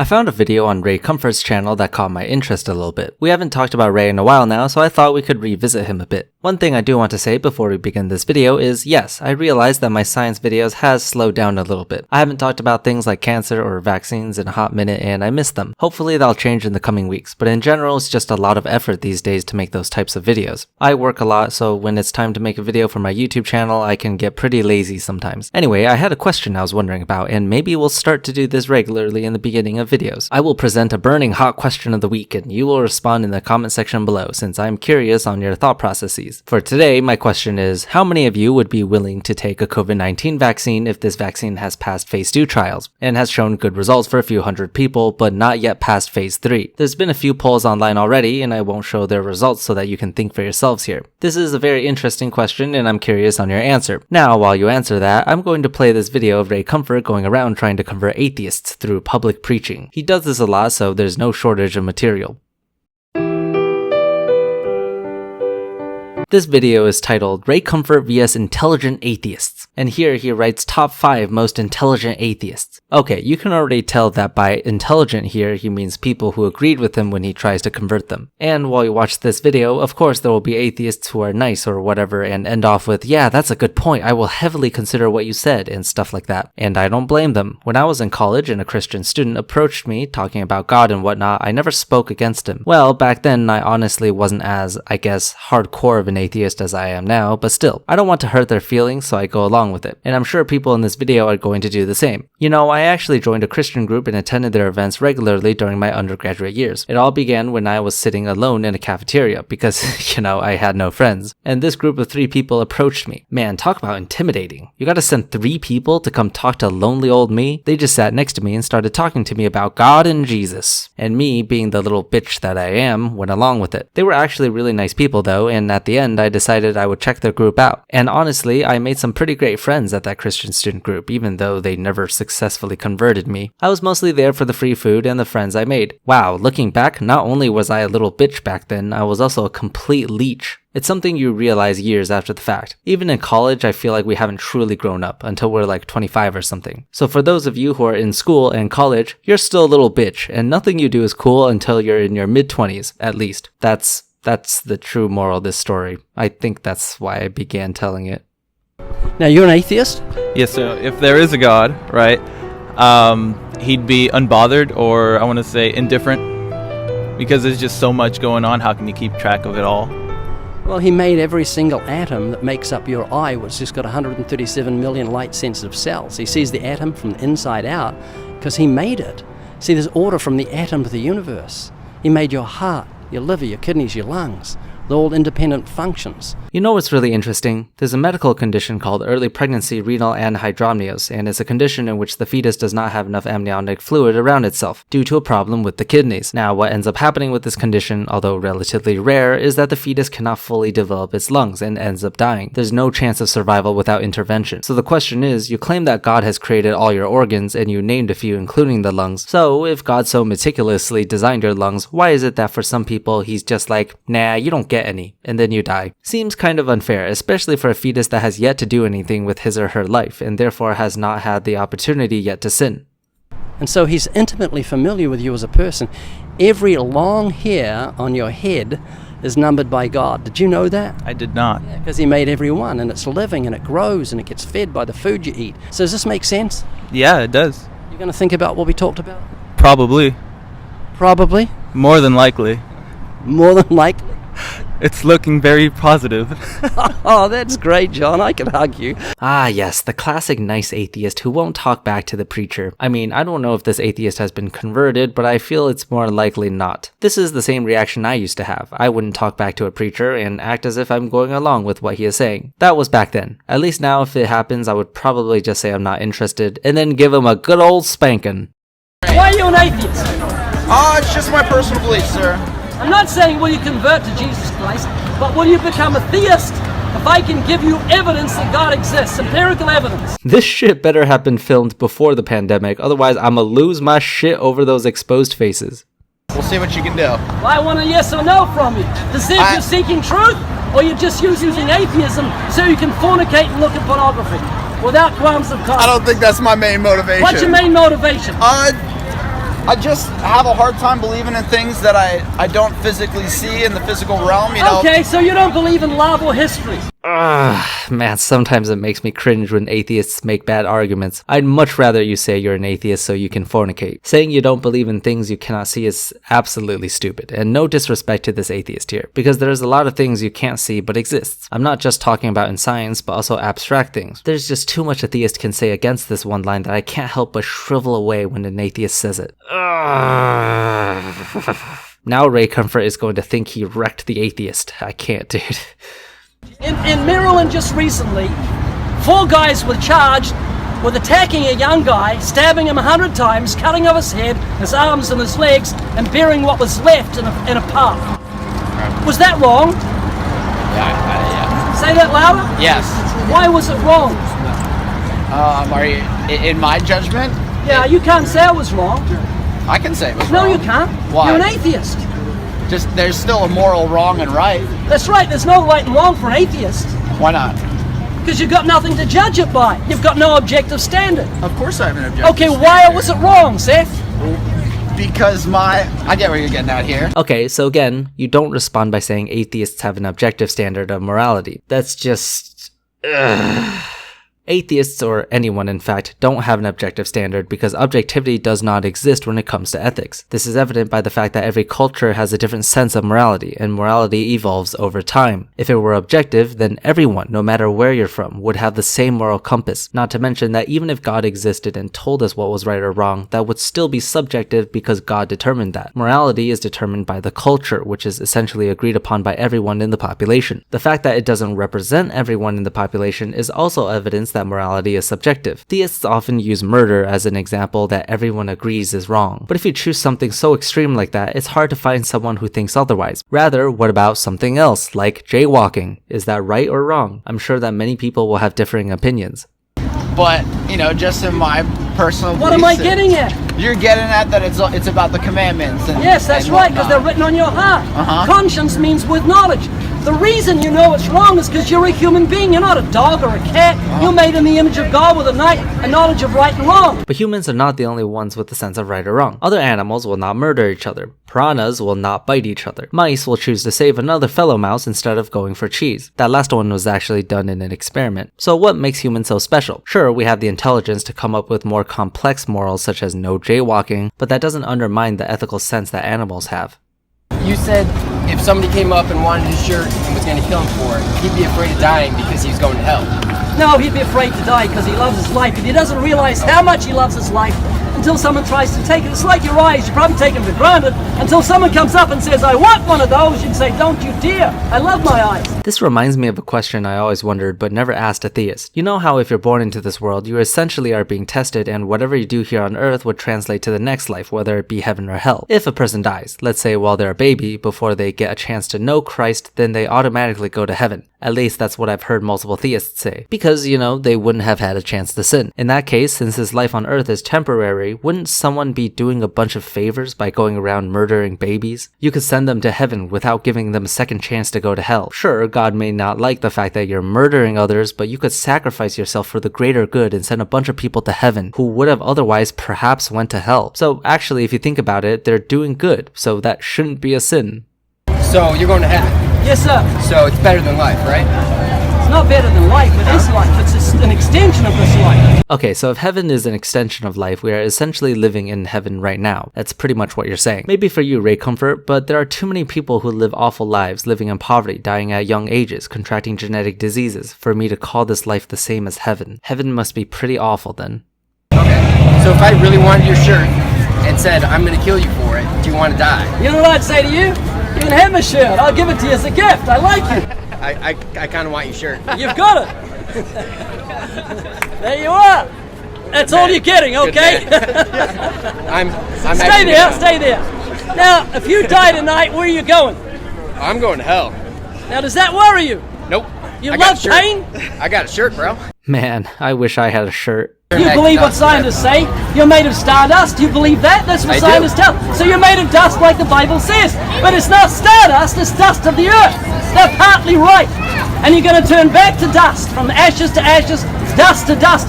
I found a video on Ray Comfort's channel that caught my interest a little bit. We haven't talked about Ray in a while now, so I thought we could revisit him a bit. One thing I do want to say before we begin this video is, yes, I realize that my science videos has slowed down a little bit. I haven't talked about things like cancer or vaccines in a hot minute and I miss them. Hopefully that'll change in the coming weeks, but in general it's just a lot of effort these days to make those types of videos. I work a lot, so when it's time to make a video for my YouTube channel, I can get pretty lazy sometimes. Anyway, I had a question I was wondering about, and maybe we'll start to do this regularly in the beginning of videos. I will present a burning hot question of the week and you will respond in the comment section below since I'm curious on your thought processes. For today, my question is, how many of you would be willing to take a COVID-19 vaccine if this vaccine has passed phase 2 trials and has shown good results for a few hundred people but not yet passed phase 3? There's been a few polls online already and I won't show their results so that you can think for yourselves here. This is a very interesting question and I'm curious on your answer. Now, while you answer that, I'm going to play this video of Ray Comfort going around trying to convert atheists through public preaching. He does this a lot, so there's no shortage of material. This video is titled Ray Comfort vs Intelligent Atheists, and here he writes top 5 most intelligent atheists. Okay, you can already tell that by intelligent here he means people who agreed with him when he tries to convert them. And while you watch this video, of course there will be atheists who are nice or whatever and end off with, yeah, that's a good point, I will heavily consider what you said, and stuff like that. And I don't blame them. When I was in college and a Christian student approached me talking about God and whatnot, I never spoke against him. Well, back then I honestly wasn't as, I guess, hardcore of an atheist as I am now, but still, I don't want to hurt their feelings, so I go along with it. And I'm sure people in this video are going to do the same. You know, I actually joined a Christian group and attended their events regularly during my undergraduate years. It all began when I was sitting alone in a cafeteria because, you know, I had no friends. And this group of 3 people approached me. Man, talk about intimidating. You gotta send 3 people to come talk to lonely old me? They just sat next to me and started talking to me about God and Jesus. And me, being the little bitch that I am, went along with it. They were actually really nice people though, and at the end I decided I would check their group out. And honestly, I made some pretty great friends at that Christian student group, even though they never successfully converted me. I was mostly there for the free food and the friends I made. Wow, looking back, not only was I a little bitch back then, I was also a complete leech. It's something you realize years after the fact. Even in college, I feel like we haven't truly grown up until we're like 25 or something. So for those of you who are in school and college, you're still a little bitch, and nothing you do is cool until you're in your mid-20s, at least. That's the true moral of this story. I think that's why I began telling it. Now, you're an atheist? Yes, so if there is a God, right, he'd be unbothered, or I want to say indifferent, because there's just so much going on. How can you keep track of it all? Well, he made every single atom that makes up your eye, which has got 137 million light-sensitive cells. He sees the atom from the inside out because he made it. See, there's order from the atom to the universe. He made your heart, your liver, your kidneys, your lungs. They're all independent functions. You know what's really interesting? There's a medical condition called early pregnancy renal anhydramnios, and it's a condition in which the fetus does not have enough amniotic fluid around itself due to a problem with the kidneys. Now, what ends up happening with this condition, although relatively rare, is that the fetus cannot fully develop its lungs and ends up dying. There's no chance of survival without intervention. So the question is, you claim that God has created all your organs and you named a few including the lungs. So if God so meticulously designed your lungs, why is it that for some people he's just like, nah, you don't get any, and then you die? Seems kind of unfair, especially for a fetus that has yet to do anything with his or her life, and therefore has not had the opportunity yet to sin. And so he's intimately familiar with you as a person. Every long hair on your head is numbered by God. Did you know that? I did not. Yeah, because he made every one, and it's living, and it grows, and it gets fed by the food you eat. So does this make sense? Yeah, it does. You're going to think about what we talked about? Probably. Probably? More than likely. More than likely? It's looking very positive. Oh, that's great, John. I can hug you. Ah, yes, the classic nice atheist who won't talk back to the preacher. I mean, I don't know if this atheist has been converted, but I feel it's more likely not. This is the same reaction I used to have. I wouldn't talk back to a preacher and act as if I'm going along with what he is saying. That was back then. At least now, if it happens, I would probably just say I'm not interested and then give him a good old spanking. Why are you an atheist? It's just my personal belief, sir. I'm not saying will you convert to Jesus Christ, but will you become a theist if I can give you evidence that God exists, empirical evidence? This shit better have been filmed before the pandemic, otherwise I'ma lose my shit over those exposed faces. We'll see what you can do. Well, I want a yes or no from you to see if you're seeking truth or you're just using atheism so you can fornicate and look at pornography without qualms of conscience. I don't think that's my main motivation. What's your main motivation? I just have a hard time believing in things that I don't physically see in the physical realm, you know. Okay, so you don't believe in love or history. Man, sometimes it makes me cringe when atheists make bad arguments. I'd much rather you say you're an atheist so you can fornicate. Saying you don't believe in things you cannot see is absolutely stupid, and no disrespect to this atheist here, because there's a lot of things you can't see but exists. I'm not just talking about in science, but also abstract things. There's just too much a theist can say against this one line that I can't help but shrivel away when an atheist says it. Now Ray Comfort is going to think he wrecked the atheist. I can't, dude. In Maryland just recently, 4 guys were charged with attacking a young guy, stabbing him 100 times, cutting off his head, his arms and his legs, and burying what was left in a park. Was that wrong? Yeah. Say that louder? Yes. Why was it wrong? Are you, in my judgment? Yeah, you can't say it was wrong. I can say it was No, wrong. you can't. Why? You're an atheist. Just, there's still a moral wrong and right. That's right, there's no right and wrong for an atheist. Why not? Because you've got nothing to judge it by. You've got no objective standard. Of course I have an objective. Okay, why was it wrong, Seth? Because I get what you're getting at here. Okay, so again, you don't respond by saying atheists have an objective standard of morality. That's just... Atheists, or anyone in fact, don't have an objective standard because objectivity does not exist when it comes to ethics. This is evident by the fact that every culture has a different sense of morality, and morality evolves over time. If it were objective, then everyone, no matter where you're from, would have the same moral compass. Not to mention that even if God existed and told us what was right or wrong, that would still be subjective because God determined that. Morality is determined by the culture, which is essentially agreed upon by everyone in the population. The fact that it doesn't represent everyone in the population is also evidence that morality is subjective. Theists often use murder as an example that everyone agrees is wrong. But if you choose something so extreme like that, it's hard to find someone who thinks otherwise. Rather, what about something else, like jaywalking? Is that right or wrong? I'm sure that many people will have differing opinions. But, you know, just in my personal What am I beliefs, getting at? You're getting at that it's about the commandments. And, Yes, that's and right, because they're whatnot. written on your heart. Uh-huh. Conscience means with knowledge. The reason you know it's wrong is because you're a human being. You're not a dog or a cat. You're made in the image of God with a knowledge of right and wrong. But humans are not the only ones with a sense of right or wrong. Other animals will not murder each other. Piranhas will not bite each other. Mice will choose to save another fellow mouse instead of going for cheese. That last one was actually done in an experiment. So what makes humans so special? Sure, we have the intelligence to come up with more complex morals such as no jaywalking, but that doesn't undermine the ethical sense that animals have. You said if somebody came up and wanted his shirt and was going to kill him for it, he'd be afraid of dying because he was going to hell. No, he'd be afraid to die because he loves his life, and he doesn't realize how much he loves his life until someone tries to take it. It's like your eyes, you probably take them for granted until someone comes up and says, I want one of those. You'd say, don't you dare. I love my eyes. This reminds me of a question I always wondered but never asked a theist. You know how if you're born into this world, you essentially are being tested, and whatever you do here on earth would translate to the next life, whether it be heaven or hell. If a person dies, let's say while they're a baby, before they get a chance to know Christ, then they automatically go to heaven. At least that's what I've heard multiple theists say. Because, you know, they wouldn't have had a chance to sin. In that case, since this life on earth is temporary, wouldn't someone be doing a bunch of favors by going around murdering babies? You could send them to heaven without giving them a second chance to go to hell. Sure, God may not like the fact that you're murdering others, but you could sacrifice yourself for the greater good and send a bunch of people to heaven who would have otherwise perhaps went to hell. So actually, if you think about it, they're doing good, so that shouldn't be a sin. So you're going to heaven. Yes, sir. So it's better than life, right? It's not better than life. It is life. It's just an extension of this life. Okay, so if heaven is an extension of life, we are essentially living in heaven right now. That's pretty much what you're saying. Maybe for you, Ray Comfort, but there are too many people who live awful lives, living in poverty, dying at young ages, contracting genetic diseases, for me to call this life the same as heaven. Heaven must be pretty awful then. Okay. So if I really wanted your shirt and said, I'm going to kill you for it, do you want to die? You know what I'd say to you? You can have my shirt. I'll give it to you as a gift. I like it. I kind of want your shirt. You've got it. There you are. That's all you're getting, okay? I'm Stay actually there, gonna- stay there. Now, if you die tonight, where are you going? I'm going to hell. Now, does that worry you? Nope. You I got love a shirt. pain? I got a shirt, bro. Man, I wish I had a shirt. You believe what scientists say? You're made of stardust. Do you believe that? That's what I do. scientists tell. So you're made of dust like the Bible says. But it's not stardust, it's dust of the earth. They're partly right. And you're going to turn back to dust, from ashes to ashes, dust to dust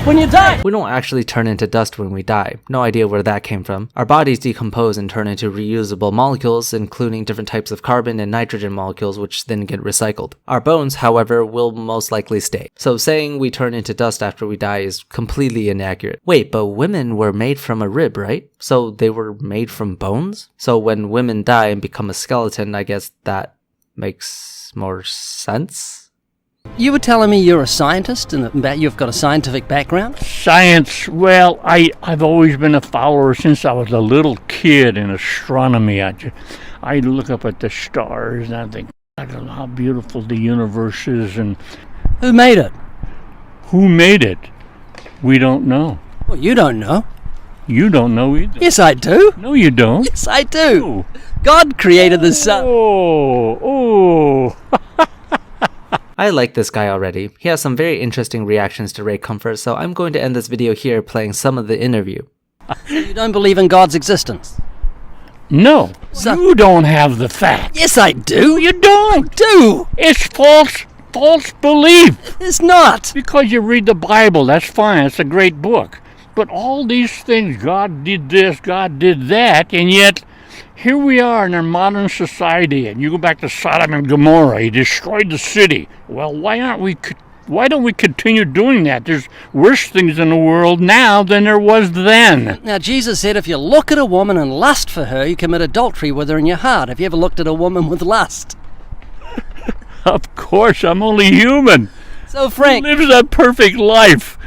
when you die. We don't actually turn into dust when we die. No idea where that came from. Our bodies decompose and turn into reusable molecules, including different types of carbon and nitrogen molecules, which then get recycled. Our bones, however, will most likely stay. So saying we turn into dust after we die is completely inaccurate. Wait, but women were made from a rib, right? So they were made from bones? So when women die and become a skeleton, I guess that makes more sense? You were telling me you're a scientist and that you've got a scientific background? Science, well, I've always been a follower since I was a little kid in astronomy. I look up at the stars and I think, I don't know how beautiful the universe is, and Who made it? who made it? We don't know. Well, you don't know. You don't know either. Yes, I do. No, you don't. Yes, I do. Oh, God created the sun. oh. I like this guy already. He has some very interesting reactions to Ray Comfort, so I'm going to end this video here playing some of the interview. You don't believe in God's existence? No, So- you don't have the facts. Yes, I do. You don't. do. It's false belief. It's not. Because you read the Bible, that's fine. It's a great book. But all these things, God did this, God did that, and yet here we are in our modern society, and you go back to Sodom and Gomorrah, he destroyed the city. Well, why don't we continue doing that? There's worse things in the world now than there was then. Now, Jesus said if you look at a woman and lust for her, you commit adultery with her in your heart. Have you ever looked at a woman with lust? Of course, I'm only human. So, Frank, Who lives a perfect life?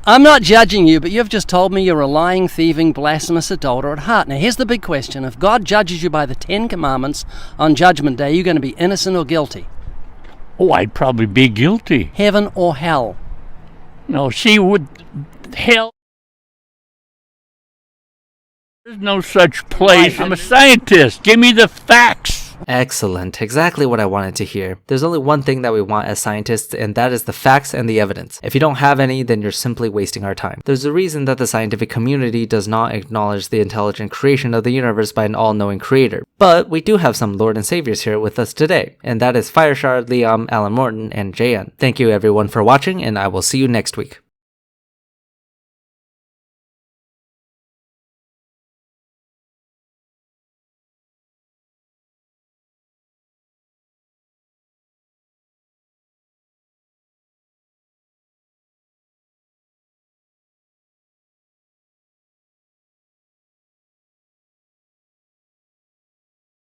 I'm not judging you, but you've just told me you're a lying, thieving, blasphemous adulterer at heart. Now, here's the big question. If God judges you by the 10 Commandments on Judgment Day, you're going to be innocent or guilty? Oh, I'd probably be guilty. Heaven or hell? No, she would... Hell... There's no such place. I'm a scientist. Give me the facts. Excellent, exactly what I wanted to hear. There's only one thing that we want as scientists, and that is the facts and the evidence. If you don't have any, then you're simply wasting our time. There's a reason that the scientific community does not acknowledge the intelligent creation of the universe by an all-knowing creator. But we do have some Lord and Saviors here with us today, and that is Fireshard, Liam, Alan Morton, and Jayan. Thank you everyone for watching, and I will see you next week.